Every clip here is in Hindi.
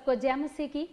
को जय मसीह की।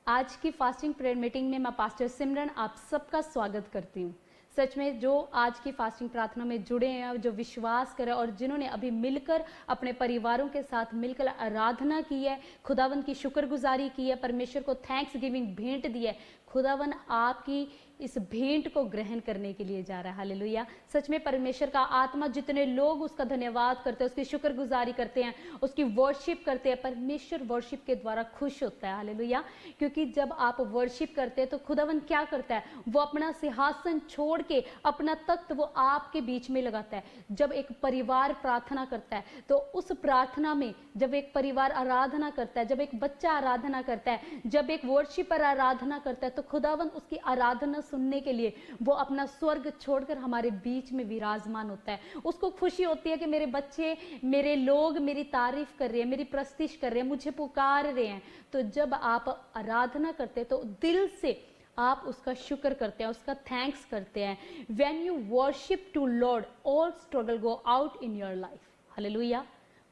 आज की फास्टिंग प्रेयर मीटिंग में मैं पास्टर सिमरन आप सबका स्वागत करती हूँ। सच में जो आज की फास्टिंग प्रार्थना में जुड़े हैं, जो विश्वास करें और जिन्होंने अभी मिलकर अपने परिवारों के साथ मिलकर आराधना की है, खुदावन की शुक्रगुजारी की है, परमेश्वर को थैंक्स गिविंग भेंट दी है, खुदावन आपकी इस भेंट को ग्रहण करने के लिए जा रहा है। हालेलुया। सच में परमेश्वर का आत्मा, जितने लोग उसका धन्यवाद करते हैं, उसकी शुक्रगुजारी करते हैं, उसकी वर्शिप करते हैं, परमेश्वर वर्शिप के द्वारा खुश होता है। हालेलुया। क्योंकि जब आप वर्शिप करते हैं तो खुदावन क्या करता है, वो अपना सिंहासन छोड़ के अपना तख्त वो आपके बीच में लगाता है। जब एक परिवार प्रार्थना करता है तो उस प्रार्थना में, जब एक परिवार आराधना करता है, जब एक बच्चा आराधना करता है, जब एक वर्शिपर आराधना करता है, तो खुदावन उसकी आराधना सुनने के लिए वो अपना स्वर्ग छोड़कर हमारे बीच में विराजमान होता है। उसको खुशी होती है कि मेरे बच्चे, मेरे लोग मेरी तारीफ कर रहे हैं, मेरी प्रस्तिश कर रहे हैं, मुझे पुकार रहे हैं। तो जब आप आराधना करते हैं तो दिल से आप उसका शुक्र करते हैं, उसका थैंक्स करते हैं। When you worship to lord, all struggle go out in your life. Hallelujah.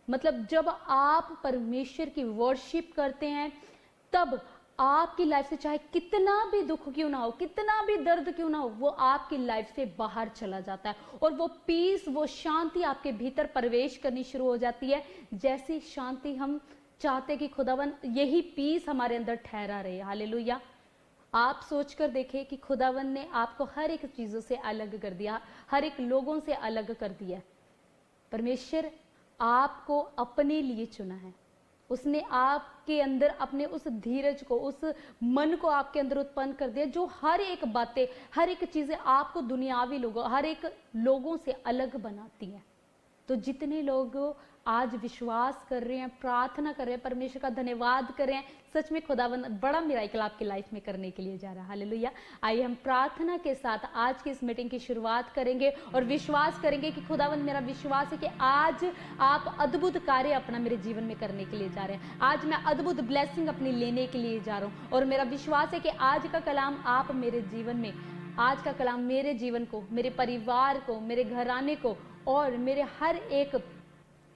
मतलब जब आप परमेश्वर की वर्शिप करते हैं तब आपकी लाइफ से चाहे कितना भी दुख क्यों ना हो, कितना भी दर्द क्यों ना हो, वो आपकी लाइफ से बाहर चला जाता है और वो पीस, वो शांति आपके भीतर प्रवेश करनी शुरू हो जाती है। जैसी शांति हम चाहते कि खुदावन यही पीस हमारे अंदर ठहरा रहे। हालेलुया। आप सोचकर देखें कि खुदावन ने आपको हर एक चीजों से अलग कर दिया, हर एक लोगों से अलग कर दिया। परमेश्वर आपको अपने लिए चुना है। उसने आपके अंदर अपने उस धीरज को, उस मन को आपके अंदर उत्पन्न कर दिया, जो हर एक बातें, हर एक चीजें आपको दुनियावी लोगों, हर एक लोगों से अलग बनाती हैं। तो जितने लोग आज विश्वास कर रहे हैं, प्रार्थना कर रहे हैं, परमेश्वर का धन्यवाद कर रहे हैं, सच में खुदावन बड़ा मिराकल आपकी लाइफ में करने के लिए जा रहा है। हालेलुया। आइए हम प्रार्थना के साथ आज की इस मीटिंग की शुरुआत करेंगे और विश्वास करेंगे कि खुदावन, मेरा विश्वास है कि आज आप अद्भुत कार्य अपना मेरे जीवन में करने के लिए जा रहे हैं। आज मैं अद्भुत ब्लेसिंग अपनी लेने के लिए जा रहा हूँ और मेरा विश्वास है कि आज का कलाम आप मेरे जीवन में, आज का कलाम मेरे जीवन को, मेरे परिवार को, मेरे घराने को और मेरे हर एक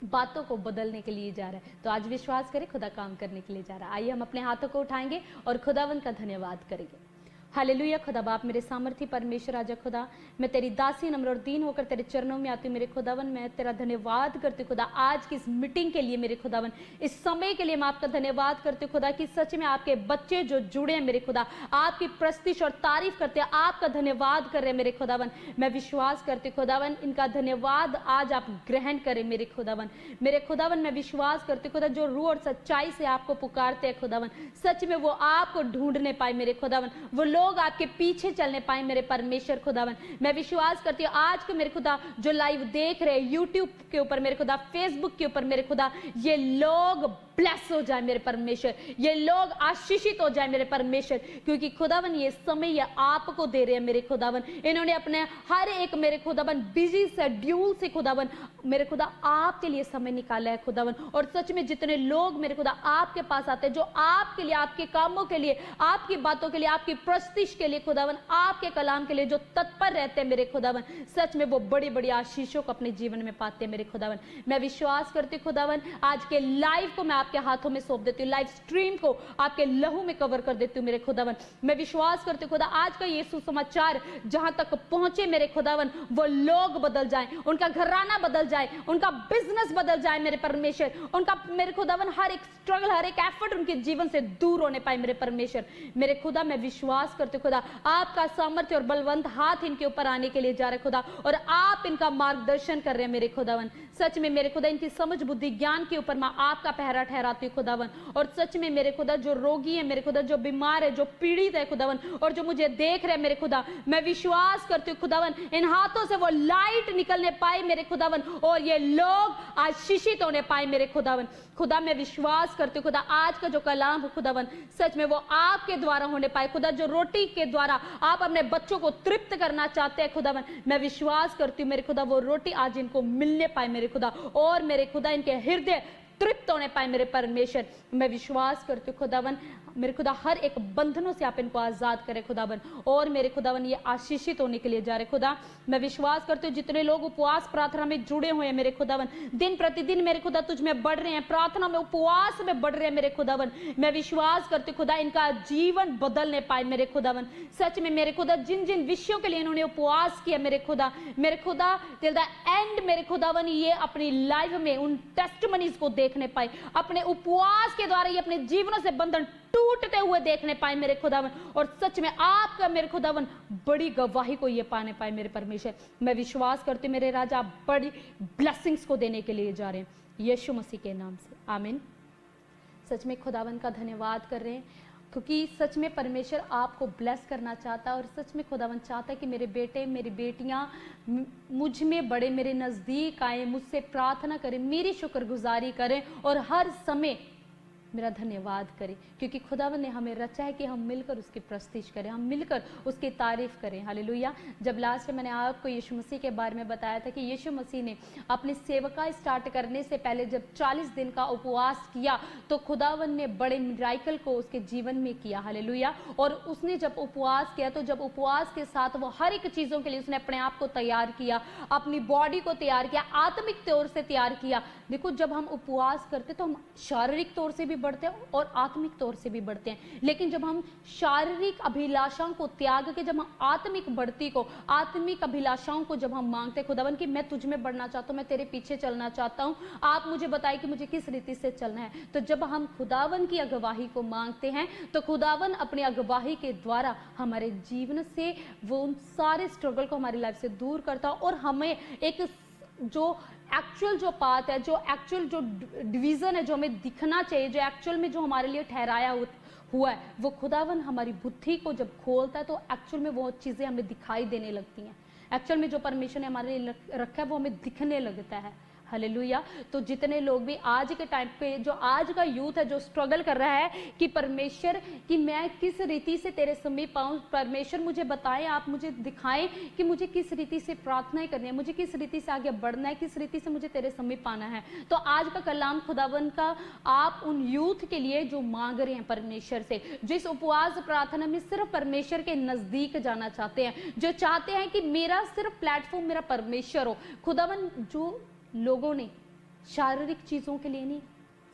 बातों को बदलने के लिए जा रहा है। तो आज विश्वास करें, खुदा काम करने के लिए जा रहा है। आइए हम अपने हाथों को उठाएंगे और खुदावन का धन्यवाद करेंगे। हालेलुया। खुदा बाप, मेरे सामर्थी परमेश्वर राजा खुदा, मैं तेरी दासी नम्र और दीन होकर तेरे चरणों में आती हूँ। मेरे खुदावन, मैं तेरा धन्यवाद करती हूँ खुदा, आज की इस मीटिंग के लिए। मेरे खुदावन, इस समय के लिए मैं आपका धन्यवाद करती हूँ खुदा कि सच में आपके बच्चे जो जुड़े हैं मेरे खुदा, आपकी प्रस्तिश और तारीफ करते हैं, आपका धन्यवाद कर रहे हैं मेरे खुदावन। मैं विश्वास करती हूँ खुदावन, इनका धन्यवाद आज आप ग्रहण करें मेरे खुदावन। मेरे खुदावन, मैं विश्वास करती हूँ खुदा, जो रूह और सच्चाई से आपको पुकारते हैं खुदावन, सच में वो आपको ढूंढने पाए मेरे खुदावन, वो लोग आपके पीछे चलने पाए मेरे परमेश्वर खुदावन। मैं विश्वास करती हूँ आज के मेरे खुदा जो लाइव देख रहे हैं यूट्यूब के ऊपर मेरे खुदा, फेसबुक के ऊपर मेरे खुदा, ये लोग ब्लेस हो जाए मेरे परमेश्वर, ये लोग आशीषित हो जाए मेरे परमेश्वर, क्योंकि खुदावन ये समय ये आपको दे रहे हैं मेरे खुदावन। इन्होंने अपने हर एक मेरे खुदावन बिजी शेड्यूल से खुदावन मेरे खुदा आपके लिए समय निकाला है खुदावन। और सच में जितने लोग मेरे खुदा आपके पास आते हैं, जो आपके लिए, आपके कामों के लिए, आपकी बातों के लिए, आपकी प्रस्तिश के लिए खुदावन, आपके कलाम के लिए जो तत्पर रहते हैं मेरे खुदावन, सच में वो बड़ी बड़ी आशीषों को अपने जीवन में पाते हैं मेरे खुदावन। मैं विश्वास करती हूँ खुदावन, आज के लाइव को मैं आपके हाथों में सौंप देती हूँ, लाइव स्ट्रीम को आपके लहू में कवर कर देती हूँ मेरे खुदावन। मैं विश्वास करती हूँ खुदा, आज का ये सुसमाचार जहां तक पहुंचे मेरे खुदावन, वो लोग बदल जाएं, उनका घराना बदल जाए, उनका बिजनेस बदल जाए मेरे परमेश्वर, उनका मेरे खुदावन हर एक स्ट्रगल, हर एक एफर्ट उनके जीवन से दूर होने पाए मेरे परमेश्वर। मेरे खुदा, मैं विश्वास करती हूँ खुदा, आपका सामर्थ्य और बलवंत हाथ इनके ऊपर आने के लिए जा रहे खुदा, और आप इनका मार्गदर्शन कर रहे हैं मेरे खुदावन। सच में मेरे खुदा, इनकी समझ, बुद्धि, ज्ञान के ऊपर मैं आपका पहरा ठहराती हूँ खुदावन। और सच में मेरे खुदा, जो रोगी है मेरे खुदा, जो बीमार है, जो पीड़ित है खुदावन, और जो मुझे देख रहे हैं मेरे खुदा, मैं विश्वास करती हूँ खुदावन, इन हाथों से वो लाइट निकलने पाए मेरे खुदावन, और ये लोग आशीषित होने पाए मेरे खुदावन। खुदा, मैं विश्वास करती हूँ खुदा, आज का जो कलाम है खुदावन, सच में वो आपके द्वारा होने पाए खुदा। जो रोटी के द्वारा आप अपने बच्चों को तृप्त करना चाहते हैं खुदावन, मैं विश्वास करती हूँ मेरे खुदा, वो रोटी आज इनको मिलने पाए मेरे खुदा, और मेरे खुदा इनके हृदय तृप्त होने पाए मेरे परमेश्वर। मैं विश्वास करती हूँ खुदावन मेरे खुदा हर एक बंधनों से आप इनको आजाद करें खुदावन, और मेरे खुदावन ये आशीषित होने के लिए जा रहे खुदा। मैं विश्वास करती हूँ जितने लोग उपवास प्रार्थना में जुड़े हुए हैं मेरे खुदावन, दिन प्रतिदिन मेरे खुदा तुझ में बढ़ रहे हैं, प्रार्थना में उपवास में बढ़ रहे हैं मेरे खुदावन, मैं विश्वास करती हूँ खुदा इनका जीवन बदलने पाए मेरे खुदावन। सच में मेरे खुदा जिन जिन विषयों के लिए इन्होंने उपवास किया मेरे खुदा टिल द एंड मेरे खुदावन ये अपनी लाइफ में उन टेस्टिमनीज को देखने पाए, अपने उपवास के द्वारा ये अपने जीवनों से बंधन टूटते हुए देखने पाए मेरे खुदावन, और सच में आपका मेरे खुदावन बड़ी गवाही को ये पाने पाए मेरे परमेश्वर। मैं विश्वास करती मेरे राजा आप बड़ी ब्लेसिंग्स को देने के लिए जा रहे हैं यीशु मसीह के नाम से, आमीन। सच में खुदावन का धन्यवाद कर रहे हैं क्योंकि सच में परमेश्वर आपको ब्लेस करना चाहता है, और सच में खुदावन चाहता है कि मेरे बेटे मेरी बेटियां मुझ में बड़े, मेरे नज़दीक आए, मुझसे प्रार्थना करें, मेरी शुक्रगुजारी करें और हर समय मेरा धन्यवाद करें, क्योंकि खुदावन ने हमें रचा है कि हम मिलकर उसकी प्रस्तिश करें, हम मिलकर उसकी तारीफ करें। हालेलुया। जब लास्ट में मैंने आपको यीशु मसीह के बारे में बताया था कि यीशु मसीह ने अपनी सेवका स्टार्ट करने से पहले जब 40 दिन का उपवास किया तो खुदावन ने बड़े मिराइकल को उसके जीवन में किया। हालेलुया। और उसने जब उपवास किया तो जब उपवास के साथ वो हर एक चीज़ों के लिए उसने अपने आप को तैयार किया, अपनी बॉडी को तैयार किया, आत्मिक तौर से तैयार किया। देखो जब हम उपवास करते तो हम शारीरिक तौर से भी बढ़ते हैं और आत्मिक तौर से भी बढ़ते हैं, लेकिन जब हम शारीरिक अभिलाषाओं को त्याग के जब हम आत्मिक बढ़ती को, आत्मिक अभिलाषाओं को जब हम मांगते हैं खुदावन कि मैं तुझ में बढ़ना चाहता हूँ, मैं तेरे पीछे चलना चाहता हूँ, आप मुझे बताइए कि मुझे किस रीति से चलना है, तो जब हम खुदावन की अगवाही को मांगते हैं तो खुदावन अपनी अगवाही के द्वारा हमारे जीवन से वो उन सारे स्ट्रगल को हमारी लाइफ से दूर करता है और हमें एक जो एक्चुअल जो पाथ है, जो एक्चुअल जो डिवीज़न है जो हमें दिखना चाहिए, जो एक्चुअल में जो हमारे लिए ठहराया हुआ है, वो खुदावन हमारी बुद्धि को जब खोलता है तो एक्चुअल में वो चीज़ें हमें दिखाई देने लगती हैं। एक्चुअल में जो परमेश्वर ने हमारे लिए रखा है वो हमें दिखने लगता है। हालेलुया। तो जितने लोग भी आज के टाइम पे जो आज का यूथ है जो स्ट्रगल कर रहा है कि परमेश्वर कि मैं किस रीति से तेरे समीप आऊँ, परमेश्वर मुझे बताएं, आप मुझे दिखाएं कि मुझे किस रीति से प्रार्थनाएं करनी है, मुझे किस रीति से आगे बढ़ना है, किस रीति से मुझे तेरे समीप आना है। तो आज का कलाम खुदावन का आप उन यूथ के लिए जो मांग रहे हैं परमेश्वर से, जिस उपवास प्रार्थना में सिर्फ परमेश्वर के नज़दीक जाना चाहते हैं, जो चाहते हैं कि मेरा सिर्फ प्लेटफॉर्म मेरा परमेश्वर हो। खुदावन जो लोगों ने शारीरिक चीज़ों के लिए नहीं,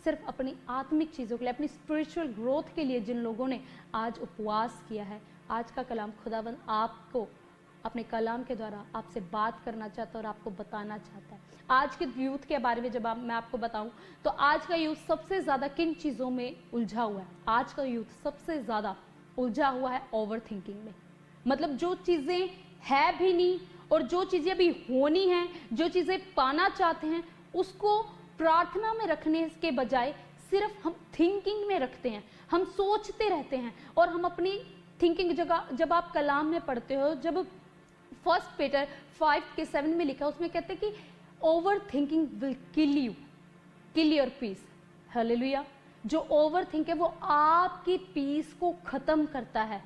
सिर्फ अपनी आत्मिक चीज़ों के लिए, अपनी स्पिरिचुअल ग्रोथ के लिए जिन लोगों ने आज उपवास किया है, आज का कलाम खुदावन आपको अपने कलाम के द्वारा आपसे बात करना चाहता है और आपको बताना चाहता है। आज के यूथ के बारे में जब मैं आपको बताऊं तो आज का यूथ सबसे ज़्यादा किन चीज़ों में उलझा हुआ है? आज का यूथ सबसे ज़्यादा उलझा हुआ है ओवर थिंकिंग में। मतलब जो चीज़ें है भी नहीं और जो चीज़ें अभी होनी हैं, जो चीज़ें पाना चाहते हैं, उसको प्रार्थना में रखने के बजाय सिर्फ हम थिंकिंग में रखते हैं, हम सोचते रहते हैं। और हम अपनी थिंकिंग जगह जब आप कलाम में पढ़ते हो, जब 1 पीटर 5:7 में लिखा, उसमें कहते हैं कि over thinking will kill your peace. Hallelujah. जो ओवर थिंक है वो आपकी पीस को ख़त्म करता है।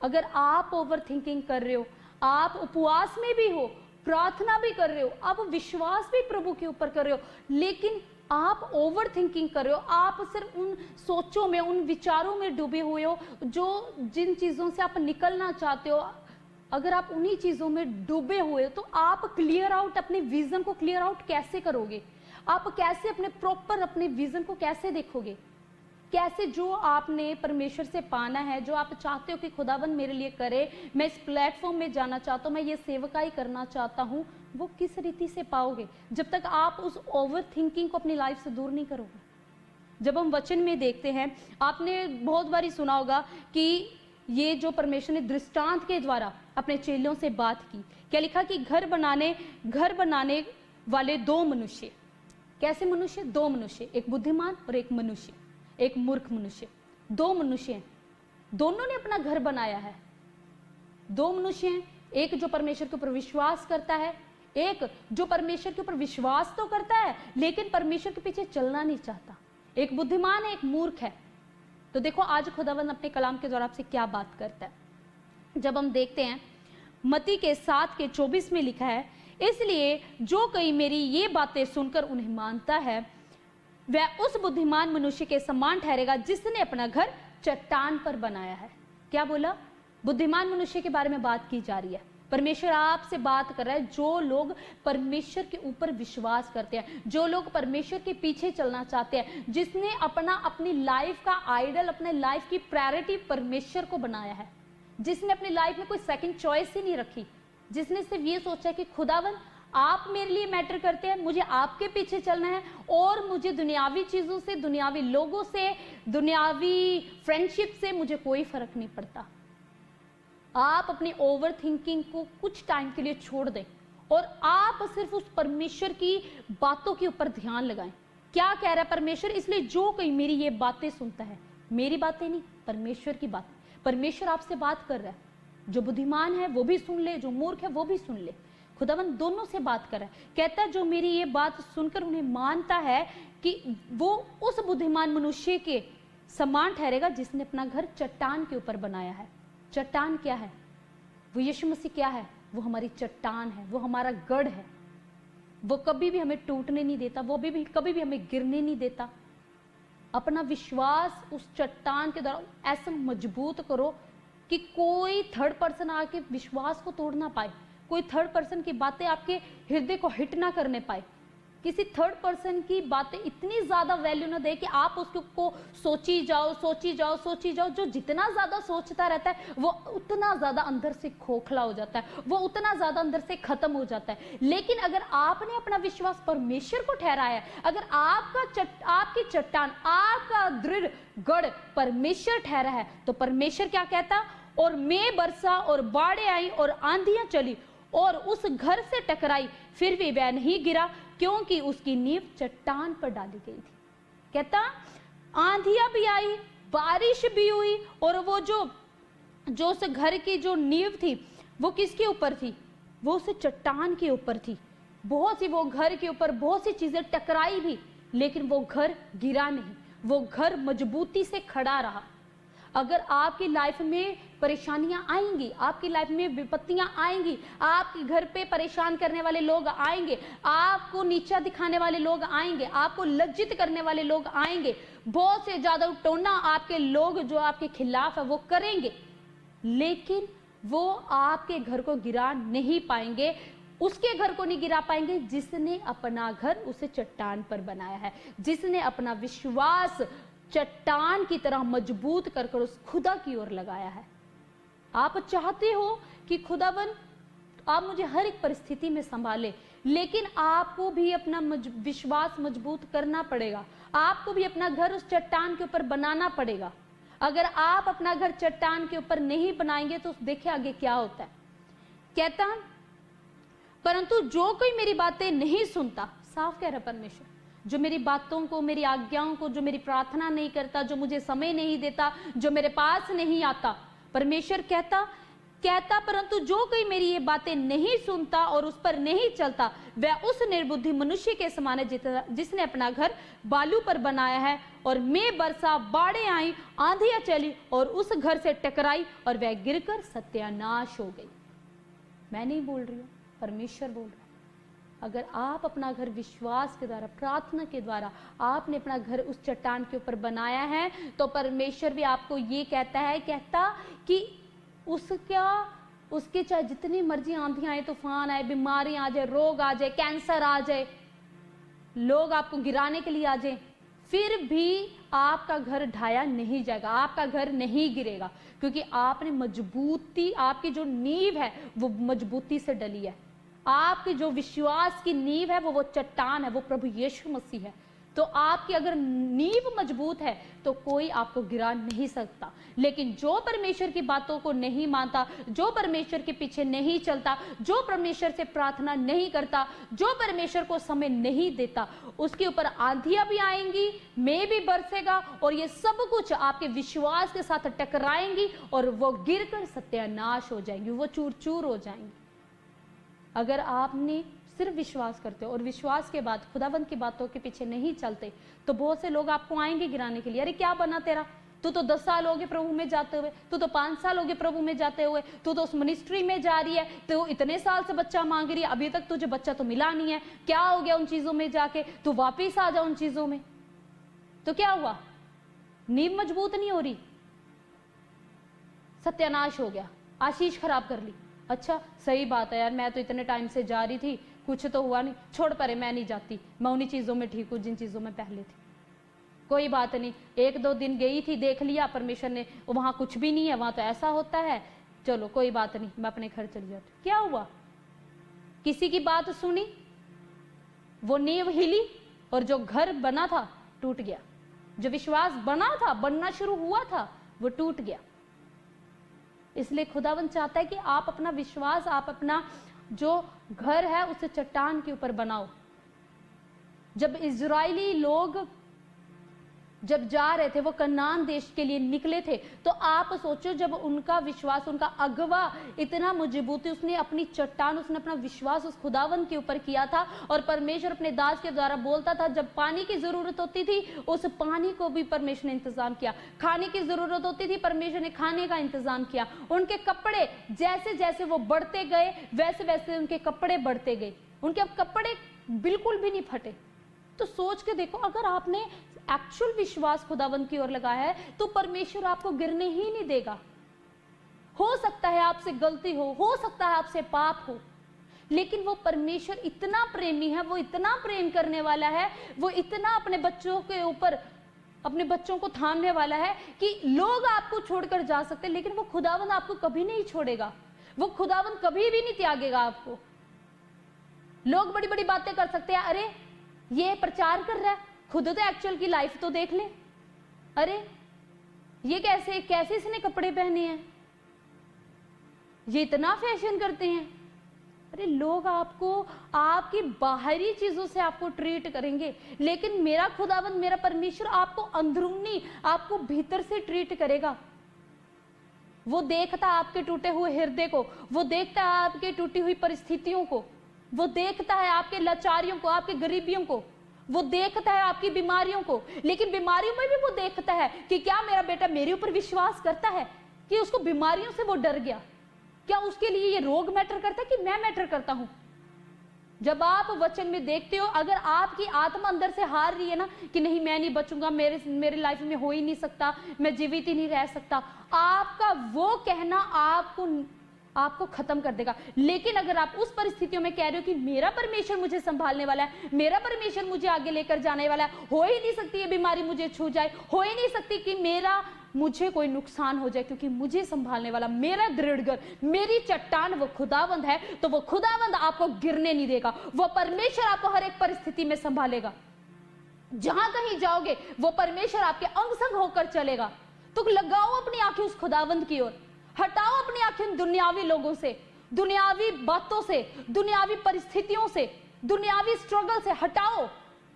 अगर आप ओवर थिंकिंग कर रहे हो, आप उपवास में भी हो, प्रार्थना भी कर रहे हो, आप विश्वास भी प्रभु के ऊपर कर रहे हो, लेकिन आप ओवर थिंकिंग कर रहे हो, आप सिर्फ उन सोचों में, उन विचारों में डूबे हुए हो जो जिन चीज़ों से आप निकलना चाहते हो, अगर आप उन्हीं चीज़ों में डूबे हुए हो तो आप क्लियर आउट अपने विजन को क्लियर आउट कैसे करोगे? आप कैसे अपने प्रॉपर अपने विजन को कैसे देखोगे? कैसे जो आपने परमेश्वर से पाना है, जो आप चाहते हो कि खुदाबंद मेरे लिए करे, मैं इस प्लेटफॉर्म में जाना चाहता हूँ, मैं ये सेवकाई करना चाहता हूँ, वो किस रीति से पाओगे जब तक आप उस ओवर थिंकिंग को अपनी लाइफ से दूर नहीं करोगे? जब हम वचन में देखते हैं, आपने बहुत बारी सुना होगा कि ये जो परमेश्वर ने दृष्टांत के द्वारा अपने चेलों से बात की, क्या लिखा कि घर बनाने वाले दो मनुष्य। कैसे मनुष्य? दो मनुष्य, एक बुद्धिमान और एक मनुष्य, एक मूर्ख मनुष्य। दो मनुष्य हैं, दोनों ने अपना घर बनाया है। दो मनुष्य हैं, एक जो परमेश्वर के ऊपर विश्वास करता है, एक जो परमेश्वर के ऊपर विश्वास तो करता है लेकिन परमेश्वर के पीछे चलना नहीं चाहता। एक बुद्धिमान है, एक मूर्ख है। तो देखो आज खुदावंद अपने कलाम के द्वारा आपसे क्या बात करता है। जब हम देखते हैं मत्ती के 7:24 में लिखा है, इसलिए जो कोई मेरी ये बातें सुनकर उन्हें मानता है वह उस बुद्धिमान मनुष्य के समान ठहरेगा जिसने अपना घर चट्टान पर बनाया है। क्या बोला? बुद्धिमान मनुष्य के बारे में बात की जा रही है। परमेश्वर आपसे बात कर रहा है, जो लोग परमेश्वर के ऊपर विश्वास करते हैं, जो लोग परमेश्वर के पीछे चलना चाहते हैं, जिसने अपनी लाइफ का आइडल, अपने लाइफ की प्रायोरिटी परमेश्वर को बनाया है, जिसने अपनी लाइफ में कोई सेकंड चॉइस ही नहीं रखी, जिसने सिर्फ ये सोचा कि खुदावन आप मेरे लिए मैटर करते हैं, मुझे आपके पीछे चलना है और मुझे दुनियावी चीजों से, दुनियावी लोगों से, दुनियावी फ्रेंडशिप से मुझे कोई फर्क नहीं पड़ता। आप अपनी ओवर थिंकिंग को कुछ टाइम के लिए छोड़ दें और आप सिर्फ उस परमेश्वर की बातों के ऊपर ध्यान लगाएं। क्या कह रहा है परमेश्वर? इसलिए जो कोई मेरी ये बातें सुनता है, मेरी बातें नहीं, परमेश्वर की बात, परमेश्वर आपसे बात कर रहा है। जो बुद्धिमान है वो भी सुन ले, जो मूर्ख है वो भी सुन ले। खुदावन दोनों से बात कर रहा है। कहता है जो मेरी ये बात सुनकर उन्हें मानता है कि वो उस बुद्धिमान मनुष्य के समान ठहरेगा जिसने अपना घर चट्टान के ऊपर बनाया है। चट्टान क्या है? वो यीशु मसीह क्या है? वो हमारी चट्टान है, वो हमारा गढ़ है। वो कभी भी हमें टूटने नहीं देता, वो कभी भी हमें गिरने नहीं देता। अपना विश्वास उस चट्टान के द्वारा ऐसा मजबूत करो कि कोई थर्ड पर्सन आके विश्वास को तोड़ ना पाए, कोई थर्ड पर्सन की बातें आपके हृदय को हिट ना करने पाए, किसी थर्ड पर्सन की बातें इतनी ज्यादा वैल्यू ना दे कि आप उसको सोची जाओ। जो जितना ज्यादा सोचता रहता है वो उतना ज्यादा अंदर से खोखला हो जाता है, वो उतना ज्यादा अंदर से खत्म हो जाता है। लेकिन अगर आपने अपना विश्वास परमेश्वर को ठहराया है, अगर आपकी चट्टान, आपका दृढ़ गढ़ परमेश्वर ठहरा है, तो परमेश्वर क्या कहता? और मैं बरसा और बाढ़ें आई और आंधियां चली और उस घर से टकराई, फिर भी वह नहीं गिरा क्योंकि उसकी नींव चट्टान पर डाली गई थी। कहता आंधियां भी आई, बारिश भी हुई और वो जो उस घर की जो नींव थी वो किसके ऊपर थी? वो उस चट्टान के ऊपर थी। वो घर के ऊपर बहुत सी चीजें टकराई भी, लेकिन वो घर गिरा नहीं, वो घर मजबूती से खड़ा रहा। अगर आपकी लाइफ में परेशानियां आएंगी, आपकी लाइफ में विपत्तियां आएंगी, आपके घर पे परेशान करने वाले लोग आएंगे, आपको नीचा दिखाने वाले लोग आएंगे, आपको लज्जित करने वाले लोग आएंगे, बहुत से ज्यादा टोना आपके लोग जो आपके खिलाफ है वो करेंगे, लेकिन वो आपके घर को गिरा नहीं पाएंगे। उसके घर को नहीं गिरा पाएंगे जिसने अपना घर उसे चट्टान पर बनाया है, जिसने अपना विश्वास चट्टान की तरह मजबूत कर उस खुदा की ओर लगाया है। आप चाहते हो कि खुदावन आप मुझे हर एक परिस्थिति में संभाले, लेकिन आपको भी अपना विश्वास मजबूत करना पड़ेगा, आपको भी अपना घर उस चट्टान के ऊपर बनाना पड़ेगा। अगर आप अपना घर चट्टान के ऊपर नहीं बनाएंगे तो देखिए आगे क्या होता है। कहता परंतु जो कोई मेरी बातें नहीं सुनता, साफ कह रहा परमेश्वर, जो मेरी बातों को, मेरी आज्ञाओं को, जो मेरी प्रार्थना नहीं करता, जो मुझे समय नहीं देता, जो मेरे पास नहीं आता, परमेश्वर कहता परंतु जो कोई मेरी ये बातें नहीं सुनता और उस पर नहीं चलता, वह उस निर्बुद्धि मनुष्य के समान है जिसने अपना घर बालू पर बनाया है और मैं बरसा, बाढ़ें आई, आंधियां चली और उस घर से टकराई और वह गिरकर सत्यानाश हो गई। मैं नहीं बोल रही हूं, परमेश्वर बोल रहा है। अगर आप अपना घर विश्वास के द्वारा, प्रार्थना के द्वारा आपने अपना घर उस चट्टान के ऊपर बनाया है, तो परमेश्वर भी आपको ये कहता कि उसके चाहे जितनी मर्जी आंधियां आए, तूफान आए, बीमारी आ जाए, रोग आ जाए, कैंसर आ जाए, लोग आपको गिराने के लिए आ जाए, फिर भी आपका घर ढाया नहीं जाएगा, आपका घर नहीं गिरेगा, क्योंकि आपने मजबूती, आपकी जो नींव है वो मजबूती से डली है। आपकी जो विश्वास की नींव है वो चट्टान है, वो प्रभु यीशु मसीह है। तो आपकी अगर नींव मजबूत है तो कोई आपको गिरा नहीं सकता। लेकिन जो परमेश्वर की बातों को नहीं मानता, जो परमेश्वर के पीछे नहीं चलता, जो परमेश्वर से प्रार्थना नहीं करता, जो परमेश्वर को समय नहीं देता, उसके ऊपर आंधियां भी आएंगी, मैं भी बरसेगा और ये सब कुछ आपके विश्वास के साथ टकराएंगी और वो गिरकर सत्यानाश हो जाएंगी, वो चूर चूर हो जाएंगी। अगर आपने सिर्फ विश्वास करते हो और विश्वास के बाद खुदावंत की बातों के पीछे नहीं चलते, तो बहुत से लोग आपको आएंगे गिराने के लिए। अरे क्या बना तेरा, तू तो 10 साल हो गए प्रभु में जाते हुए, तू तो 5 साल हो गए प्रभु में जाते हुए, तू तो उस मिनिस्ट्री में जा रही है, तू इतने साल से बच्चा मांग रही है, अभी तक तुझे बच्चा तो मिला नहीं है, क्या हो गया उन चीजों में जाके, तू वापिस आ जा उन चीजों में। तो क्या हुआ, नींव मजबूत नहीं हो रही, सत्यानाश हो गया, आशीष खराब कर ली। अच्छा सही बात है यार, मैं तो इतने टाइम से जा रही थी, कुछ तो हुआ नहीं, छोड़ परे, मैं नहीं जाती, मैं उन्हीं चीजों में ठीक हूं जिन चीजों में पहले थी। कोई बात नहीं, 1-2 दिन गई थी, देख लिया परमेश्वर ने वहां कुछ भी नहीं है, वहां तो ऐसा होता है, चलो कोई बात नहीं, मैं अपने घर चली जाती। क्या हुआ, किसी की बात सुनी, वो नींव हिली और जो घर बना था टूट गया, जो विश्वास बना था, बनना शुरू हुआ था, वो टूट गया। इसलिए खुदावंद चाहता है कि आप अपना विश्वास, आप अपना जो घर है उसे चट्टान के ऊपर बनाओ। जब इजरायली लोग जब जा रहे थे, वो कनान देश के लिए निकले थे, तो आप सोचो जब उनका विश्वास, उनका अगवा इतना मजबूती, उसने अपनी चट्टान, उसने अपना विश्वास उस खुदावंद के ऊपर किया था, और परमेश्वर अपने दास के द्वारा बोलता था, जब पानी की जरूरत होती थी उस पानी को भी परमेश्वर ने इंतजाम किया, खाने की जरूरत होती थी परमेश्वर ने खाने का इंतजाम किया, उनके कपड़े जैसे जैसे वो बढ़ते गए वैसे वैसे उनके कपड़े बढ़ते गए, उनके अब कपड़े बिल्कुल भी नहीं फटे। तो सोच के देखो, अगर आपने एक्चुअल विश्वास खुदावंद की ओर लगाया है तो परमेश्वर आपको गिरने ही नहीं देगा। हो सकता है आपसे गलती हो सकता है आपसे पाप हो, लेकिन वो परमेश्वर इतना प्रेमी है, वो इतना प्रेम करने वाला है, वो इतना अपने बच्चों के ऊपर, अपने बच्चों को थामने वाला है कि लोग आपको छोड़कर जा सकते हैं, लेकिन वो खुदावंद आपको कभी नहीं छोड़ेगा, वो खुदावंद कभी भी नहीं त्यागेगा आपको। लोग बड़ी बड़ी बातें कर सकते हैं, अरे ये प्रचार कर रहा है, खुद तो एक्चुअल की लाइफ तो देख ले, अरे ये कैसे कैसे इसने कपड़े पहने हैं, ये इतना फैशन करते हैं। अरे लोग आपको आपकी बाहरी चीजों से आपको ट्रीट करेंगे, लेकिन मेरा खुदावंद, मेरा परमेश्वर आपको अंदरूनी, आपको भीतर से ट्रीट करेगा। वो देखता है आपके टूटे हुए हृदय को, वो देखता है आपके टूटी हुई परिस्थितियों को, वो देखता है आपके लाचारियों को, आपके गरीबियों को, वो देखता है आपकी बीमारियों को, लेकिन बीमारियों में भी वो देखता है कि क्या मेरा बेटा मेरे ऊपर विश्वास करता है, कि उसको बीमारियों से वो डर गया, क्या उसके लिए ये रोग मैटर करता है कि मैं मैटर करता हूं। जब आप वचन में देखते हो, अगर आपकी आत्मा अंदर से हार रही है ना कि नहीं मैं नहीं बचूंगा, मेरे लाइफ में हो ही नहीं सकता, मैं जीवित ही नहीं रह सकता, आपका वो कहना आपको खत्म कर देगा। लेकिन अगर आप उस परिस्थितियों में कह रहे हो कि मेरा परमेश्वर मुझे संभालने वाला है, मेरा परमेश्वर मुझे आगे लेकर जाने वाला है, हो ही नहीं सकती ये बीमारी मुझे छू जाए, हो ही नहीं सकती कि मुझे कोई नुकसान हो जाए, क्योंकि मुझे संभालने वाला मेरा दृढ़ घर, मेरी चट्टान वो खुदावंद है, तो वो खुदावंद आपको गिरने नहीं देगा, वो परमेश्वर आपको हर एक परिस्थिति में संभालेगा। जहां कहीं जाओगे वो परमेश्वर आपके अंग संग होकर चलेगा। तो लगाओ अपनी आंखें उस खुदावंद की ओर, हटाओ अपनी आंखें दुनियावी लोगों से, दुनियावी बातों से, दुनियावी परिस्थितियों से, दुनियावी स्ट्रगल से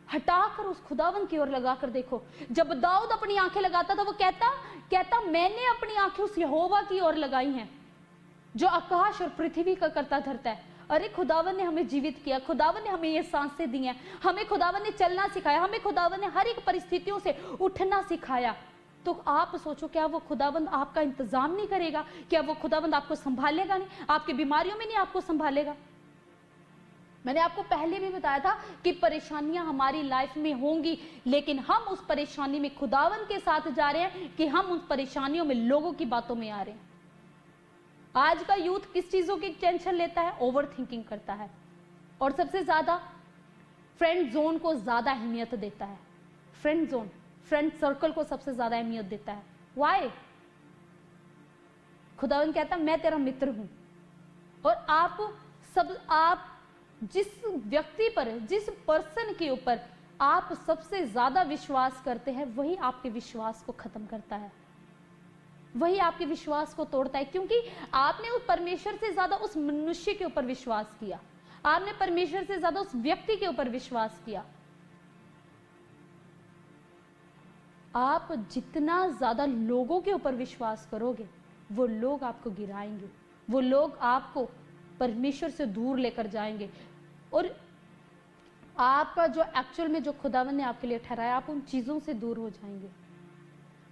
हटाकर उस खुदावंद की ओर लगाकर देखो। जब दाऊद अपनी आंखें लगाता था, वो कहता मैंने अपनी आंखें उस यहोवा की ओर लगाई हैं जो आकाश और पृथ्वी का करता धरता है। अरे खुदावन ने हमें जीवित किया, खुदावन ने हमें ये सांसें दी हैं, हमें खुदावन ने चलना सिखाया, हमें खुदावन ने हर एक परिस्थितियों से उठना सिखाया। तो आप सोचो, क्या वो खुदावंद आपका इंतजाम नहीं करेगा? क्या वो खुदावंद आपको संभालेगा नहीं? आपकी बीमारियों में नहीं आपको संभालेगा? मैंने आपको पहले भी बताया था कि परेशानियां हमारी लाइफ में होंगी, लेकिन हम उस परेशानी में खुदावंद के साथ जा रहे हैं कि हम उन परेशानियों में लोगों की बातों में आ रहे हैं। आज का यूथ किस चीजों की टेंशन लेता है? ओवर थिंकिंग करता है, और सबसे ज्यादा फ्रेंड जोन को ज्यादा अहमियत देता है। फ्रेंड सर्कल को सबसे ज्यादा अहमियत देता है। वाई? खुदावंद कहता मैं तेरा मित्र हूं, और आप जिस व्यक्ति पर, जिस पर्सन के ऊपर आप सबसे ज्यादा विश्वास करते हैं, वही आपके विश्वास को खत्म करता है, वही आपके विश्वास को तोड़ता है। क्योंकि आपने उस परमेश्वर से ज्यादा उस मनुष्य के ऊपर विश्वास किया, आपने परमेश्वर से ज्यादा उस व्यक्ति के ऊपर विश्वास किया। आप जितना ज्यादा लोगों के ऊपर विश्वास करोगे, वो लोग आपको गिराएंगे, वो लोग आपको परमेश्वर से दूर लेकर जाएंगे, और आपका जो एक्चुअल में जो खुदावन ने आपके लिए ठहराया, आप उन चीजों से दूर हो जाएंगे।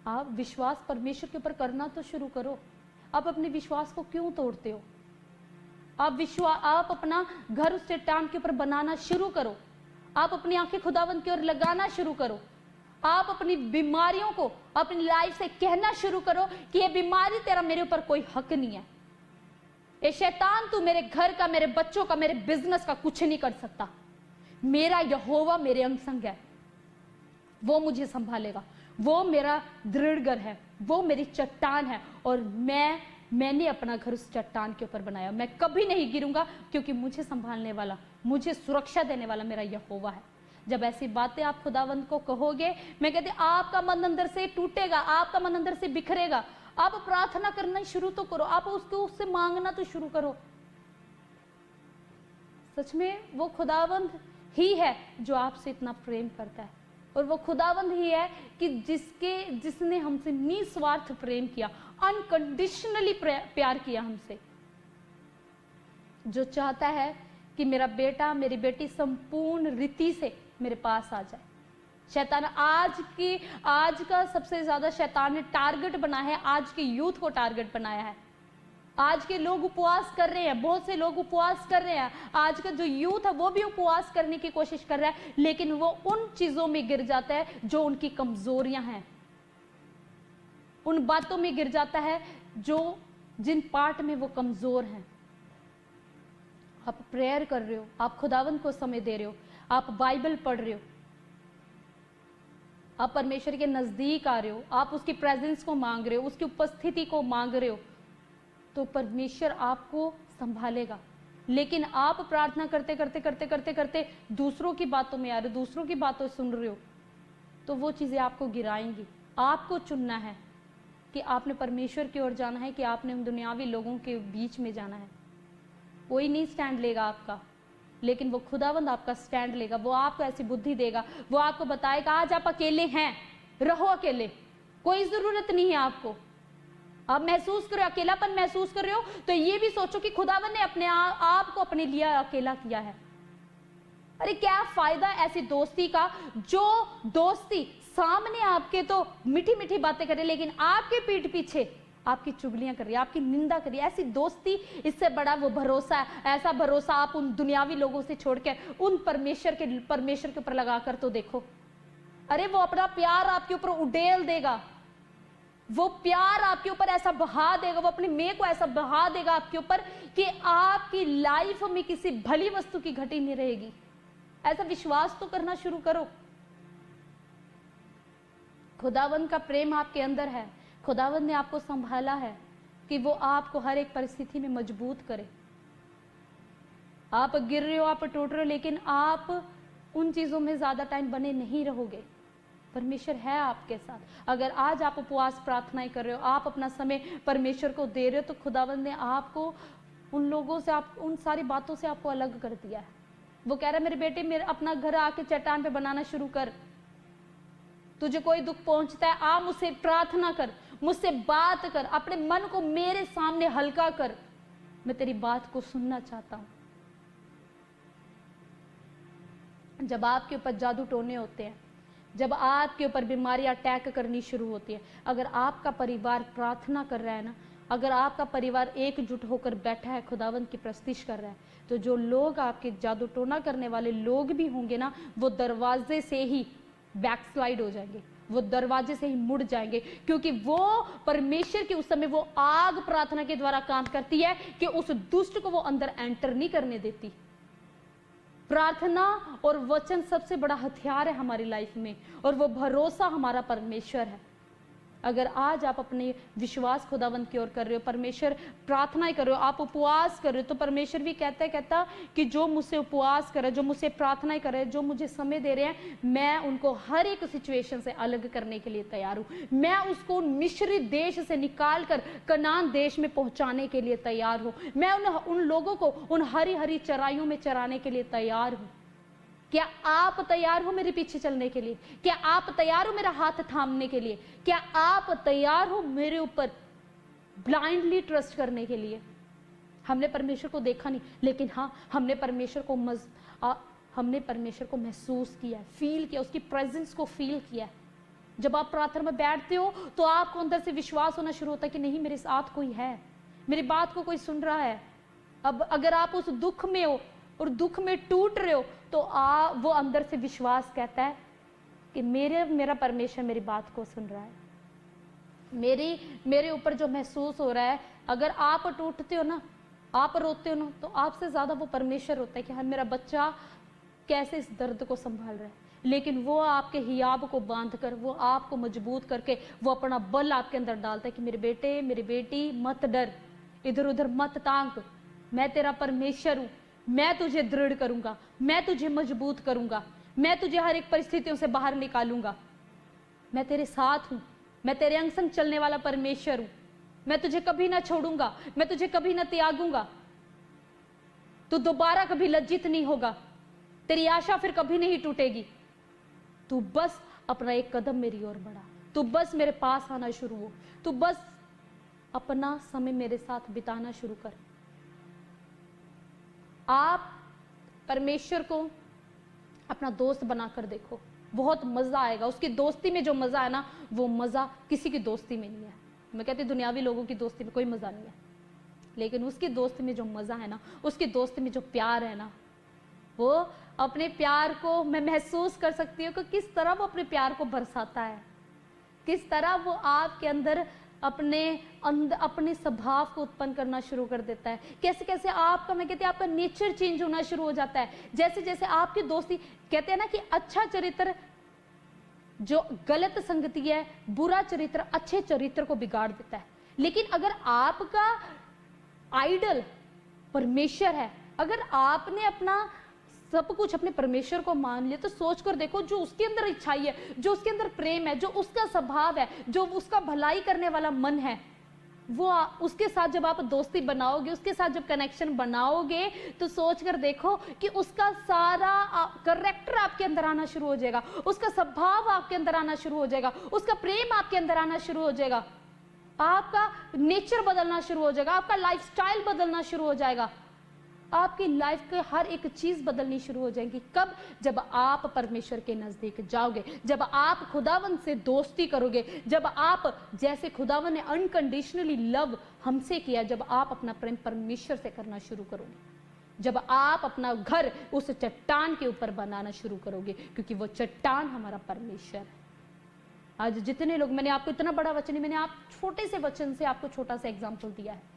आप विश्वास परमेश्वर के ऊपर करना तो शुरू करो। आप अपने विश्वास को क्यों तोड़ते हो? आप अपना घर उस चट्टान के ऊपर बनाना शुरू करो। आप अपनी आंखें खुदावन की ओर लगाना शुरू करो। आप अपनी बीमारियों को अपनी लाइफ से कहना शुरू करो कि ये बीमारी तेरा मेरे ऊपर कोई हक नहीं है। ये शैतान तू मेरे घर का, मेरे बच्चों का, मेरे बिजनेस का कुछ नहीं कर सकता। मेरा यहोवा मेरे अंग संग है, वो मुझे संभालेगा, वो मेरा दृढ़ है, वो मेरी चट्टान है और मैंने अपना घर उस चट्टान के ऊपर बनाया। मैं कभी नहीं गिरूंगा क्योंकि मुझे संभालने वाला, मुझे सुरक्षा देने वाला मेरा यहोवा है। जब ऐसी बातें आप खुदावंद को कहोगे, मैं कहती आपका मन अंदर से टूटेगा, आपका मन अंदर से बिखरेगा। आप प्रार्थना करना शुरू तो करो, आप उससे मांगना तो शुरू करो। सच में वो खुदावंद ही है जो आपसे इतना प्रेम करता है, और वो खुदावंद ही है कि जिसने हमसे निस्वार्थ प्रेम किया, अनकंडीशनली प्यार किया हमसे, जो चाहता है कि मेरा बेटा मेरी बेटी संपूर्ण रीति से मेरे पास आ जाए। शैतान आज का सबसे ज्यादा शैतान ने टारगेट बना है, आज के यूथ को टारगेट बनाया है। आज के लोग उपवास कर रहे हैं, बहुत से लोग उपवास कर रहे हैं, आज का जो यूथ है वो भी उपवास करने की कोशिश कर रहा है, लेकिन वो उन चीजों में गिर जाता है जो उनकी कमजोरियां हैं, उन बातों में गिर जाता है जिन पार्ट में वो कमजोर हैं। आप प्रेयर कर रहे हो, आप खुदावंद को समय दे रहे हो, आप बाइबल पढ़ रहे हो, आप परमेश्वर के नजदीक आ रहे हो, आप उसकी प्रेजेंस को मांग रहे हो, उसकी उपस्थिति को मांग रहे हो, तो परमेश्वर आपको संभालेगा। लेकिन आप प्रार्थना करते करते करते करते करते दूसरों की बातों में आ रहे हो, दूसरों की बातों सुन रहे हो, तो वो चीजें आपको गिराएंगी। आपको चुनना है कि आपने परमेश्वर की ओर जाना है कि आपने उन दुनियावी लोगों के बीच में जाना है। कोई नहीं स्टैंड लेगा आपका, लेकिन वो खुदावंद आपका स्टैंड लेगा। वो आपको ऐसी बुद्धि देगा, वो आपको बताएगा आज आप अकेले हैं, रहो अकेले, कोई जरूरत नहीं है आपको। आप महसूस करो, अकेलापन महसूस कर रहे हो, तो ये भी सोचो कि खुदावंद ने अपने आप को अपने लिए अकेला किया है। अरे क्या फायदा ऐसी दोस्ती का, जो दोस्ती सामने आपके तो मीठी मीठी बातें करे, लेकिन आपके पीठ पीछे आपकी चुगलियां कर रही है, आपकी निंदा कर रही है। ऐसी दोस्ती, इससे बड़ा वो भरोसा है। ऐसा भरोसा आप उन दुनियावी लोगों से छोड़कर उन परमेश्वर के ऊपर लगाकर तो देखो। अरे वो अपना प्यार आपके ऊपर उड़ेल देगा, वो प्यार आपके ऊपर ऐसा बहा देगा, वो अपनी मेह को ऐसा बहा देगा आपके ऊपर कि आपकी लाइफ में किसी भली वस्तु की घटी नहीं रहेगी। ऐसा विश्वास तो करना शुरू करो। खुदावंद का प्रेम आपके अंदर है, खुदावंद ने आपको संभाला है कि वो आपको हर एक परिस्थिति में मजबूत करे। आप गिर रहे हो, आप टूट रहे हो, लेकिन आप उन चीजों में ज्यादा टाइम बने नहीं रहोगे। परमेश्वर है आपके साथ। अगर आज आप उपवास प्रार्थनाएं कर रहे हो, आप अपना समय परमेश्वर को दे रहे हो, तो खुदावंद ने आपको उन लोगों से, आप उन सारी बातों से आपको अलग कर दिया है। वो कह रहा है मेरे बेटे, मेरे अपना घर आके चट्टान पे बनाना शुरू कर। तुझे कोई दुख पहुंचता है, आ मुझसे प्रार्थना कर, मुझसे बात कर, अपने मन को मेरे सामने हल्का कर, मैं तेरी बात को सुनना चाहता हूं। जब आपके ऊपर जादू टोने होते हैं, जब आपके ऊपर बीमारियां अटैक करनी शुरू होती है, अगर आपका परिवार प्रार्थना कर रहा है ना, अगर आपका परिवार एकजुट होकर बैठा है, खुदावंद की प्रस्तिश कर रहा है, तो जो लोग आपके जादू टोना करने वाले लोग भी होंगे ना, वो दरवाजे से ही बैकस्लाइड हो जाएंगे, वो दरवाजे से ही मुड़ जाएंगे, क्योंकि वो परमेश्वर की उस समय वो आग प्रार्थना के द्वारा काम करती है कि उस दुष्ट को वो अंदर एंटर नहीं करने देती। प्रार्थना और वचन सबसे बड़ा हथियार है हमारी लाइफ में, और वो भरोसा हमारा परमेश्वर है। अगर आज आप अपने विश्वास खुदावंद की ओर कर रहे हो, परमेश्वर प्रार्थनाएं कर रहे हो, आप उपवास कर रहे हो, तो परमेश्वर भी कहता कि जो मुझसे उपवास करे, जो मुझसे प्रार्थनाएं करे, जो मुझे समय दे रहे हैं, मैं उनको हर एक सिचुएशन से अलग करने के लिए तैयार हूं। मैं उसको मिस्री देश से निकाल कर कनान देश में पहुंचाने के लिए तैयार हूं। मैं उन लोगों को उन हरी हरी चराइयों में चराने के लिए तैयार हूं। क्या आप तैयार हो मेरे पीछे चलने के लिए? क्या आप तैयार हो मेरा हाथ थामने के लिए? क्या आप तैयार हो मेरे ऊपर ब्लाइंडली ट्रस्ट करने के लिए? हमने परमेश्वर को देखा नहीं, लेकिन हाँ, हमने परमेश्वर को महसूस किया, फील किया, उसकी प्रेजेंस को फील किया। जब आप प्रार्थना में बैठते हो तो आपको अंदर से विश्वास होना शुरू होता है कि नहीं, मेरे साथ कोई है, मेरी बात को कोई सुन रहा है। अब अगर आप उस दुख में हो और दुख में टूट रहे हो, तो वो अंदर से विश्वास कहता है कि मेरा परमेश्वर मेरी बात को सुन रहा है। मेरे ऊपर जो महसूस हो रहा है, अगर आप टूटते हो ना, आप रोते हो ना, तो आपसे ज़्यादा वो परमेश्वर होता है कि हाँ मेरा बच्चा कैसे इस दर्द को संभाल रहा है। लेकिन वो आपके हियाब को बांध कर, वो आपको मजबूत करके, वो अपना बल आपके अंदर डालता है कि मेरे बेटे मेरी बेटी मत डर, इधर उधर मत तांक, मैं तेरा परमेश्वर हूँ, मैं तुझे दृढ़ करूंगा, मैं तुझे मजबूत करूंगा, मैं तुझे हर एक परिस्थितियों से बाहर निकालूंगा, मैं तेरे साथ हूँ, मैं तेरे अंग संग चलने वाला परमेश्वर हूँ, मैं तुझे कभी ना छोड़ूंगा, मैं तुझे कभी ना त्यागूंगा, तू दोबारा कभी लज्जित नहीं होगा, तेरी आशा फिर कभी नहीं टूटेगी, तू बस अपना एक कदम मेरी ओर बढ़ा, तू बस मेरे पास आना शुरू हो, तू बस अपना समय मेरे साथ बिताना शुरू कर। आप परमेश्वर को अपना दोस्त बनाकर देखो, बहुत मजा आएगा। उसकी दोस्ती में जो मजा है ना, वो मजा किसी की दोस्ती में नहीं है। मैं कहती दुनियावी लोगों की दोस्ती में कोई मजा नहीं है, लेकिन उसकी दोस्ती में जो मजा है ना, उसकी दोस्ती में जो प्यार है ना, वो अपने प्यार को मैं महसूस कर सकती हूँ कि किस तरह वो अपने प्यार को बरसाता है, किस तरह वो आपके अंदर अपने स्वभाव को उत्पन्न करना शुरू कर देता है, कैसे कैसे आपका, मैं कहती आपका नेचर चेंज होना शुरू हो जाता है। जैसे जैसे आपकी दोस्ती, कहते हैं ना कि अच्छा चरित्र जो गलत संगति है, बुरा चरित्र अच्छे चरित्र को बिगाड़ देता है। लेकिन अगर आपका आइडल परमेश्वर है, अगर आपने अपना सब कुछ अपने परमेश्वर को मान लिया, तो सोच कर देखो, जो उसके अंदर इच्छाई है, जो उसके अंदर प्रेम है, जो उसका स्वभाव है, जो उसका भलाई करने वाला मन है, वो उसके साथ जब आप दोस्ती बनाओगे, उसके साथ जब कनेक्शन बनाओगे, तो सोच कर देखो कि उसका सारा कैरेक्टर आपके अंदर आना शुरू हो जाएगा, उसका स्वभाव आपके अंदर आना शुरू हो जाएगा, उसका प्रेम आपके अंदर आना शुरू हो जाएगा, आपका नेचर बदलना शुरू हो जाएगा, आपका लाइफस्टाइल बदलना शुरू हो जाएगा, आपकी लाइफ के हर एक चीज बदलनी शुरू हो जाएगी। कब? जब आप परमेश्वर के नजदीक जाओगे, जब आप खुदावन से दोस्ती करोगे, जब आप, जैसे खुदावन ने अनकंडीशनली लव हमसे किया, जब आप अपना प्रेम परमेश्वर से करना शुरू करोगे, जब आप अपना घर उस चट्टान के ऊपर बनाना शुरू करोगे, क्योंकि वो चट्टान हमारा परमेश्वर है। आज जितने लोग, मैंने आपको इतना बड़ा वचन, मैंने आप छोटे से वचन से आपको छोटा सा एग्जाम्पल दिया है,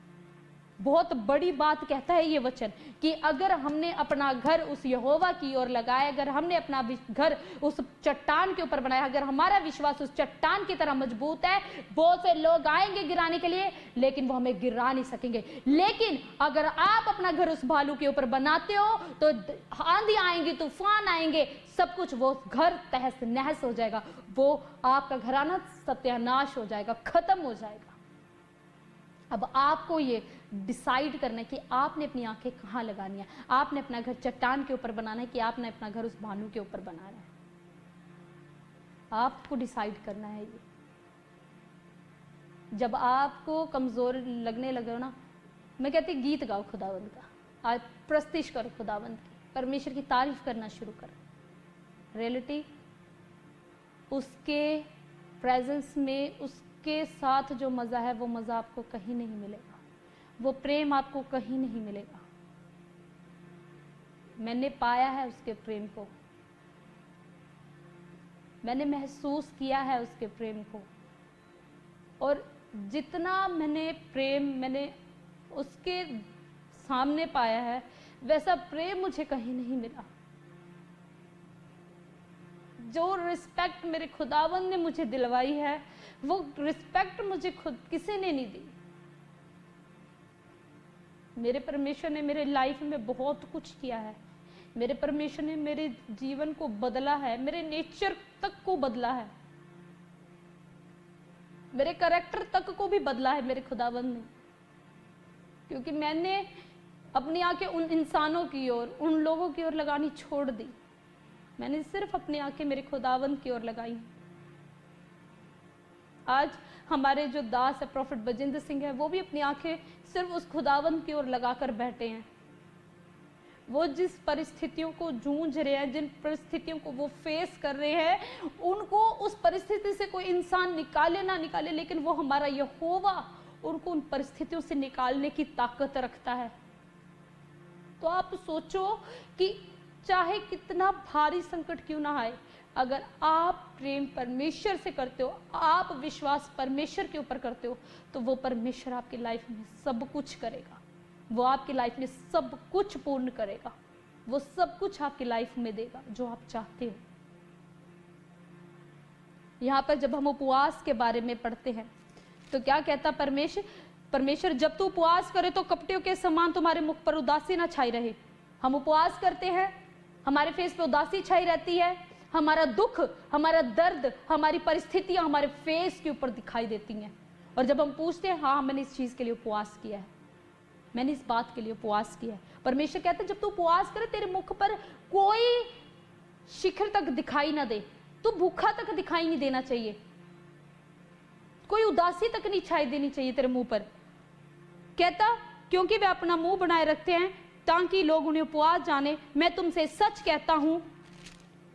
बहुत बड़ी बात कहता है ये वचन कि अगर हमने अपना घर उस यहोवा की ओर लगाया, अगर हमने अपना घर उस चट्टान के ऊपर बनाया, अगर हमारा विश्वास उस चट्टान की तरह मजबूत है, बहुत से लोग आएंगे गिराने के लिए, लेकिन वो हमें गिरा नहीं सकेंगे। लेकिन अगर आप अपना घर उस भालू के ऊपर बनाते हो, तो आंधी आएंगी, तूफान आएंगे, सब कुछ, वो घर तहस नहस हो जाएगा, वो आपका घराना सत्यानाश हो जाएगा, खत्म हो जाएगा। अब आपको ये डिसाइड करना है कि आपने अपनी आंखें कहाँ लगानी है, आपने अपना घर चट्टान के ऊपर बनाना है कि आपने अपना घर उस भालू के ऊपर बनाना है। आपको डिसाइड करना है ये। जब आपको कमजोर लगने लगे ना, मैं कहती गीत गाओ खुदावंद का, आज प्रस्तिश करो खुदावंद की, परमेश्वर की तारीफ करना शुरू करो। रियलिटी उसके प्रेजेंस में, उसके साथ जो मज़ा है, वो मज़ा आपको कहीं नहीं मिलेगा, वो प्रेम आपको कहीं नहीं मिलेगा। मैंने पाया है उसके प्रेम को, मैंने महसूस किया है उसके प्रेम को, और जितना मैंने उसके सामने पाया है, वैसा प्रेम मुझे कहीं नहीं मिला। जो रिस्पेक्ट मेरे खुदावंद ने मुझे दिलवाई है, वो रिस्पेक्ट मुझे खुद किसी ने नहीं दी। मेरे परमेश्वर ने मेरे लाइफ में बहुत कुछ किया है, मेरे परमेश्वर ने मेरे जीवन को बदला है, मेरे नेचर तक को बदला है, मेरे कैरेक्टर तक को भी बदला है मेरे खुदावंद ने। क्योंकि मैंने अपनी आंखें उन इंसानों की ओर, उन लोगों की ओर लगानी छोड़ दी, मैंने सिर्फ अपनी आंखें मेरे खुदावंद की ओर लगाई। आज हमारे जो दास है प्रॉफिट बजिंदर सिंह है, वो भी अपनी आंखें सिर्फ उस खुदावंद की ओर लगाकर बैठे हैं। वो जिस परिस्थितियों को जूझ रहे हैं, जिन परिस्थितियों को वो फेस कर रहे हैं, उनको उस परिस्थिति से कोई इंसान निकाले ना निकाले, लेकिन वो हमारा यहोवा उनको उन परिस्थितियों से निकालने की ताकत रखता है। तो आप सोचो कि चाहे कितना भारी संकट क्यों ना आए, अगर आप प्रेम परमेश्वर से करते हो, आप विश्वास परमेश्वर के ऊपर करते हो, तो वो परमेश्वर आपकी लाइफ में सब कुछ करेगा। वो आपकी लाइफ में सब कुछ पूर्ण करेगा। वो सब कुछ आपकी लाइफ में देगा जो आप चाहते हो। यहाँ पर जब हम उपवास के बारे में पढ़ते हैं तो क्या कहता परमेश्वर, जब तू उपवास करे तो कपटियों के समान तुम्हारे मुख पर उदासी ना छाई रहे। हम उपवास करते हैं, हमारे फेस पे उदासी छाई रहती है, हमारा दुख, हमारा दर्द, हमारी परिस्थितियां हमारे फेस के ऊपर दिखाई देती हैं। और जब हम पूछते हैं, हाँ मैंने इस चीज के लिए उपवास किया है, मैंने इस बात के लिए उपवास किया है, परमेश्वर कहते हैं जब तू उपवास करे तेरे मुख पर कोई शिखर तक दिखाई ना दे, तू भूखा तक दिखाई नहीं देना चाहिए, कोई उदासी तक नहीं छाई देनी चाहिए तेरे मुंह पर। कहता क्योंकि वे अपना मुंह बनाए रखते हैं ताकि लोग उन्हें उपवास जाने। मैं तुमसे सच कहता हूं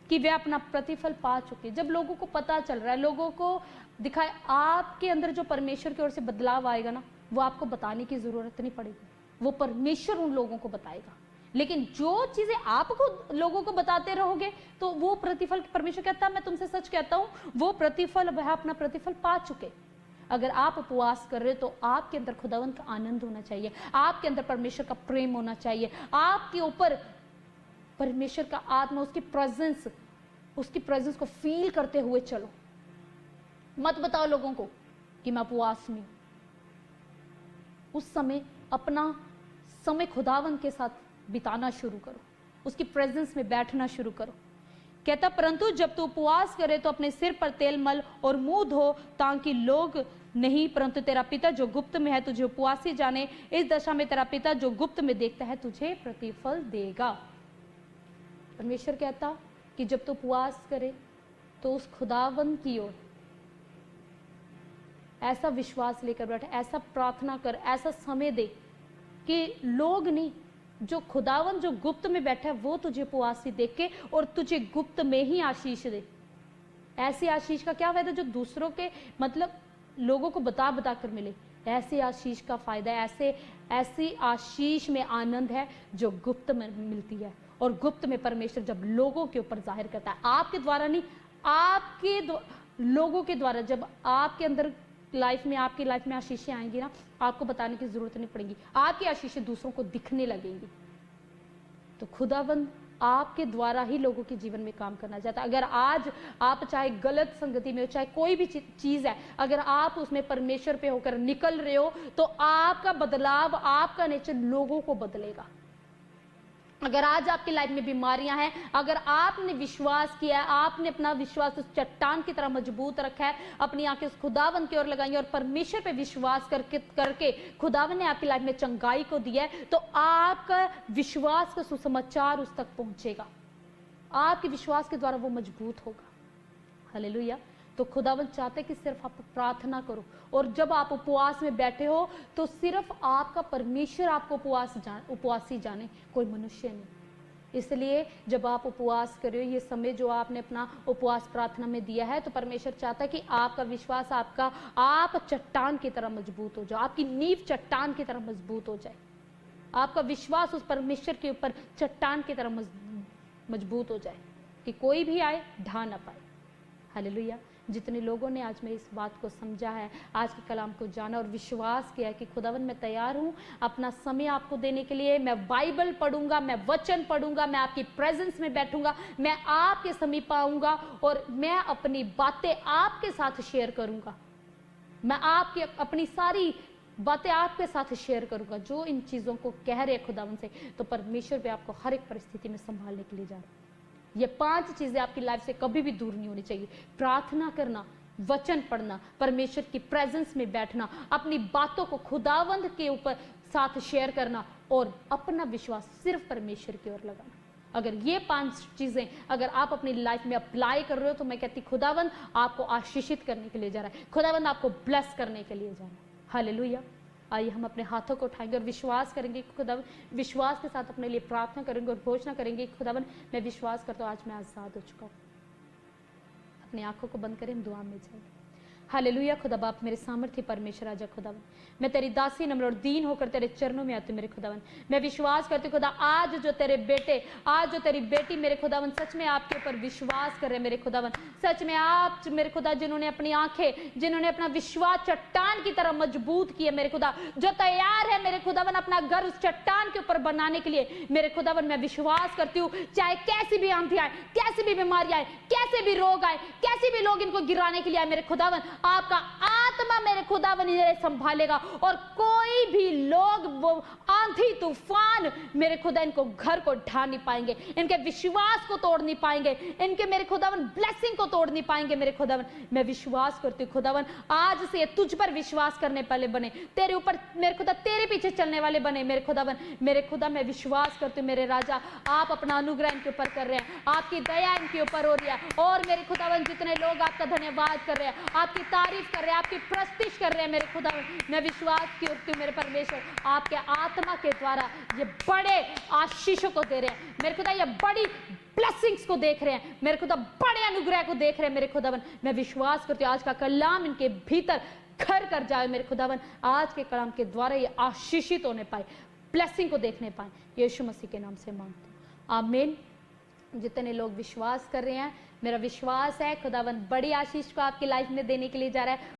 कि वे अपना प्रतिफल पा चुके। जब लोगों को पता चल रहा है, लोगों को दिखाए, आपके अंदर जो परमेश्वर की ओर से बदलाव आएगा ना, वो आपको बताने की जरूरत नहीं पड़ेगी, वो परमेश्वर उन लोगों को बताएगा। लेकिन जो चीजें आपको लोगों को बताते रहोगे तो वो प्रतिफल, परमेश्वर कहता है मैं तुमसे सच कहता हूं, वो प्रतिफल वह अपना प्रतिफल पा चुके। अगर आप उपवास कर रहे हो तो आपके अंदर खुदावंत का आनंद होना चाहिए, आपके अंदर परमेश्वर का प्रेम होना चाहिए, आपके ऊपर परमेश्वर का आत्मा, उसकी प्रेजेंस को फील करते हुए चलो। मत बताओ लोगों को कि मैं उपवास में हूं। उस समय अपना समय खुदावन के साथ बिताना शुरू करो, उसकी प्रेजेंस में बैठना शुरू करो। कहता परंतु जब तू उपवास करे तो अपने सिर पर तेल मल और मुंह धो, ताकि लोग नहीं परंतु तेरा पिता जो गुप्त में है तुझे उपवासी जाने। इस दशा में तेरा पिता जो गुप्त में देखता है तुझे प्रतिफल देगा। परमेश्वर कहता कि जब तू उपवास करे तो उस खुदावन की ओर ऐसा विश्वास लेकर बैठ, ऐसा प्रार्थना कर, ऐसा समय दे कि लोग नहीं, जो खुदावन जो गुप्त में बैठा है वो तुझे उपवासी देख के और तुझे गुप्त में ही आशीष दे। ऐसी आशीष का क्या फायदा जो दूसरों के मतलब लोगों को बता बता कर मिले। ऐसी आशीष का फायदा है, ऐसी आशीष में आनंद है जो गुप्त में मिलती है। और गुप्त में परमेश्वर जब लोगों के ऊपर जाहिर करता है, आपके द्वारा नहीं, लोगों के द्वारा, जब आपके अंदर आपकी लाइफ में आशीषें आएंगी ना, आपको बताने की जरूरत नहीं पड़ेगी, आपकी आशीषें दूसरों को दिखने लगेंगी। तो खुदावंद आपके द्वारा ही लोगों के जीवन में काम करना चाहता है। अगर आज आप चाहे गलत संगति में हो, चाहे कोई भी चीज है, अगर आप उसमें परमेश्वर पे होकर निकल रहे हो तो आपका बदलाव, आपका नेचर लोगों को बदलेगा। अगर आज आपकी लाइफ में बीमारियां हैं, अगर आपने विश्वास किया है, आपने अपना विश्वास उस चट्टान की तरह मजबूत रखा है, अपनी आंखें उस खुदावन की ओर लगाई और परमेश्वर पे विश्वास करके खुदावन ने आपकी लाइफ में चंगाई को दिया है, तो आपका विश्वास का सुसमाचार उस तक पहुंचेगा, आपके विश्वास के द्वारा वो मजबूत होगा। हालेलुया। तो खुदावन चाहते कि सिर्फ आप प्रार्थना करो, और जब आप उपवास में बैठे हो तो सिर्फ आपका परमेश्वर आपको उपवासी जाने, कोई मनुष्य नहीं। इसलिए जब आप उपवास कर रहे हो, ये समय जो आपने अपना उपवास प्रार्थना में दिया है, तो परमेश्वर चाहता है कि आपका विश्वास, आप चट्टान की तरह मजबूत हो जाओ, आपकी नींव चट्टान की तरह मजबूत हो जाए, आपका विश्वास उस परमेश्वर के ऊपर चट्टान की तरह मजबूत हो जाए कि कोई भी आए ढा ना पाए। हालेलुया। जितने लोगों ने आज मेरी इस बात को समझा है, आज के कलाम को जाना और विश्वास किया कि खुदावन मैं तैयार हूँ अपना समय आपको देने के लिए, मैं बाइबल पढ़ूंगा, मैं वचन पढ़ूंगा, मैं आपकी प्रेजेंस में बैठूंगा, मैं आपके समीप आऊंगा और मैं अपनी बातें आपके साथ शेयर करूंगा, मैं आपकी अपनी सारी बातें आपके साथ शेयर करूंगा जो इन चीज़ों को कह रहे हैं खुदावन से। तो परमेश्वर भी आपको हर एक परिस्थिति में संभालने के लिए जा रहा है। ये 5 चीजें आपकी लाइफ से कभी भी दूर नहीं होनी चाहिए। प्रार्थना करना, वचन पढ़ना, परमेश्वर की प्रेजेंस में बैठना, अपनी बातों को खुदावंद के ऊपर साथ शेयर करना और अपना विश्वास सिर्फ परमेश्वर की ओर लगाना। अगर ये 5 चीजें अगर आप अपनी लाइफ में अप्लाई कर रहे हो तो मैं कहती खुदावंद आपको आशीषित करने के लिए जा रहा है, खुदावंद आपको ब्लेस करने के लिए जा रहा है। हालेलुया। आइए हम अपने हाथों को उठाएंगे और विश्वास करेंगे, खुदावन विश्वास के साथ अपने लिए प्रार्थना करेंगे और घोषणा करेंगे, खुदावन मैं विश्वास करता हूँ आज मैं आज़ाद हो चुका हूँ। अपनी आंखों को बंद करें, हम दुआ में जाएंगे। हालेलुया खुदा बाप, मेरे सामर्थ्य परमेश्वर राजा खुदावन, मैं तेरी दासी नम्र और दीन होकर तेरे चरणों में आती हूँ मेरे खुदावन। मैं विश्वास करती हूँ खुदा, आज जो तेरे बेटे, आज जो तेरी बेटी मेरे खुदावन सच में आपके ऊपर विश्वास कर रहे हैं मेरे खुदावन, सच में आप मेरे खुदा जिन्होंने अपनी आंखें, जिन्होंने अपना विश्वास चट्टान की तरह मजबूत किया मेरे खुदा, जो तैयार है मेरे खुदावन अपना घर उस चट्टान के ऊपर बनाने के लिए मेरे खुदावन, मैं विश्वास करती हूँ चाहे कैसी भी आंधी आए, कैसी भी बीमारी आए, कैसे भी रोग आए, कैसे भी लोग इनको गिराने के लिए आए मेरे खुदावन, आपका आत्मा मेरे खुदावन इन्हें संभालेगा और कोई भी लोग वो आंधी तूफान मेरे खुदा इनको घर को ढा नहीं पाएंगे, इनके विश्वास को तोड़ नहीं पाएंगे, इनके मेरे खुदावन ब्लेसिंग को तोड़ नहीं पाएंगे मेरे खुदावन। मैं विश्वास करती हूँ खुदावन, आज से तुझ पर विश्वास करने वाले बने, तेरे ऊपर मेरे खुदा तेरे पीछे चलने वाले बने मेरे खुदावन। मेरे खुदा मैं विश्वास करती हूँ मेरे राजा, आप अपना अनुग्रह इनके ऊपर कर रहे हैं, आपकी दया इनके ऊपर हो रही है, और मेरे खुदावन जितने लोग आपका धन्यवाद कर रहे हैं, आपकी तारीफ कर रहे हैं, आपकी प्रस्तुति कर रहे हैं मेरे खुदावन, मैं विश्वास करती हूँ मेरे परमेश्वर आपके आत्मा के द्वारा ये बड़े आशीषों को दे रहे हैं मेरे खुदा, ये बड़ी ब्लेसिंग्स को देख रहे हैं मेरे खुदा, बड़े अनुग्रह को देख रहे हैं मेरे खुदावन। मैं विश्वास करती हूँ आज का कलाम इनके भीतर घर कर जाए मेरे खुदावन, आज के कलाम के द्वारा ये आशीषित होने पाए, ब्लेसिंग को देखने पाए, यीशु मसीह के नाम से मांगते हैं, आमीन। जितने लोग विश्वास कर रहे हैं, मेरा विश्वास है खुदावन बड़ी आशीष को आपकी लाइफ में देने के लिए जा रहा है।